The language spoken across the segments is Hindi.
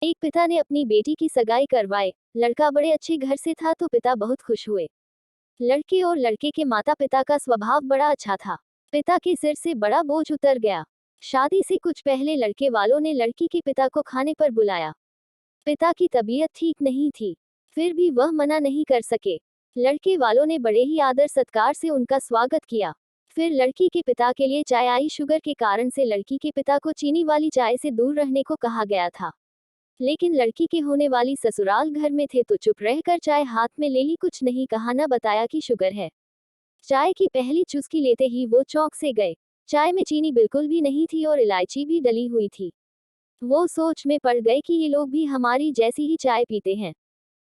एक पिता ने अपनी बेटी की सगाई करवाई। लड़का बड़े अच्छे घर से था तो पिता बहुत खुश हुए। लड़के और लड़के के माता पिता का स्वभाव बड़ा अच्छा था। पिता के सिर से बड़ा बोझ उतर गया। शादी से कुछ पहले लड़के वालों ने लड़की के पिता को खाने पर बुलाया। पिता की तबीयत ठीक नहीं थी, फिर भी वह मना नहीं कर सके। लड़के वालों ने बड़े ही आदर सत्कार से उनका स्वागत किया। फिर लड़की के पिता के लिए चाय आई। शुगर के कारण से लड़की के पिता को चीनी वाली चाय से दूर रहने को कहा गया था, लेकिन लड़की के होने वाली ससुराल घर में थे तो चुप रहकर चाय हाथ में ले ली। कुछ नहीं कहा, न बताया कि शुगर है। चाय की पहली चुस्की लेते ही वो चौंक से गए। चाय में चीनी बिल्कुल भी नहीं थी और इलायची भी डली हुई थी। वो सोच में पड़ गए कि ये लोग भी हमारी जैसी ही चाय पीते हैं।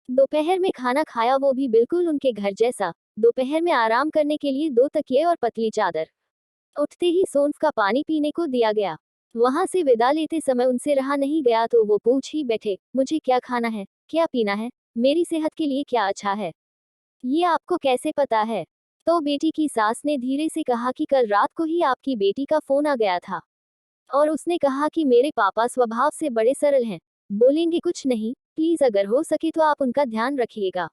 दोपहर में खाना खाया, वो भी बिल्कुल उनके घर जैसा। दोपहर में आराम करने के लिए 2 तकिए और पतली चादर। उठते ही सौंफ का पानी पीने को दिया गया। वहां से विदा लेते समय उनसे रहा नहीं गया तो वो पूछ ही बैठे, मुझे क्या खाना है, क्या पीना है, मेरी सेहत के लिए क्या अच्छा है, ये आपको कैसे पता है? तो बेटी की सास ने धीरे से कहा कि कल रात को ही आपकी बेटी का फोन आ गया था और उसने कहा कि मेरे पापा स्वभाव से बड़े सरल हैं, बोलेंगे कुछ नहीं, प्लीज अगर हो सके तो आप उनका ध्यान रखिएगा।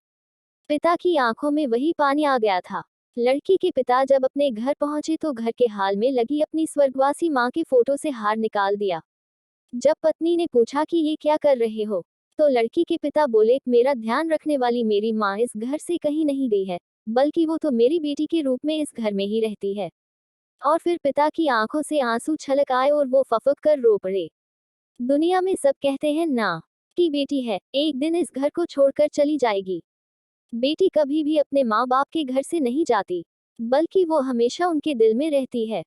पिता की आंखों में वही पानी आ गया था। लड़की के पिता जब अपने घर पहुंचे तो घर के हाल में लगी अपनी स्वर्गवासी मां के फोटो से हार निकाल दिया। जब पत्नी ने पूछा कि ये क्या कर रहे हो, तो लड़की के पिता बोले, मेरा ध्यान रखने वाली मेरी माँ इस घर से कहीं नहीं गई है, बल्कि वो तो मेरी बेटी के रूप में इस घर में ही रहती है। और फिर पिता की आंखों से आंसू छलक आए और वो फफक कर रो पड़े। दुनिया में सब कहते हैं ना कि बेटी है, एक दिन इस घर को छोड़कर चली जाएगी। बेटी कभी भी अपने माँ बाप के घर से नहीं जाती, बल्कि वो हमेशा उनके दिल में रहती है।